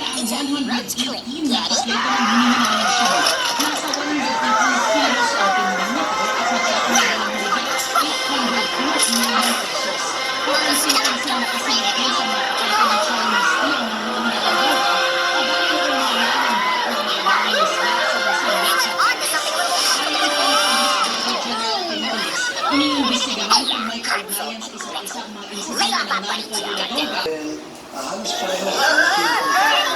ang 118 na pakleta ng hinihinangan. Nasa 118 kilos ang timbang nito at nagkakalaga ng higit 802 million pesos. Currency ang sila kasinigay sa mga pakleta ng Chinese tea ang hinihinangan. Kabayan ng umaga ng bago ng mga isla sa Brazil. Iniimbestigahan kung may kaugnayan sa isa't isa ang mga insidente ng narko-regulador. Halos pareho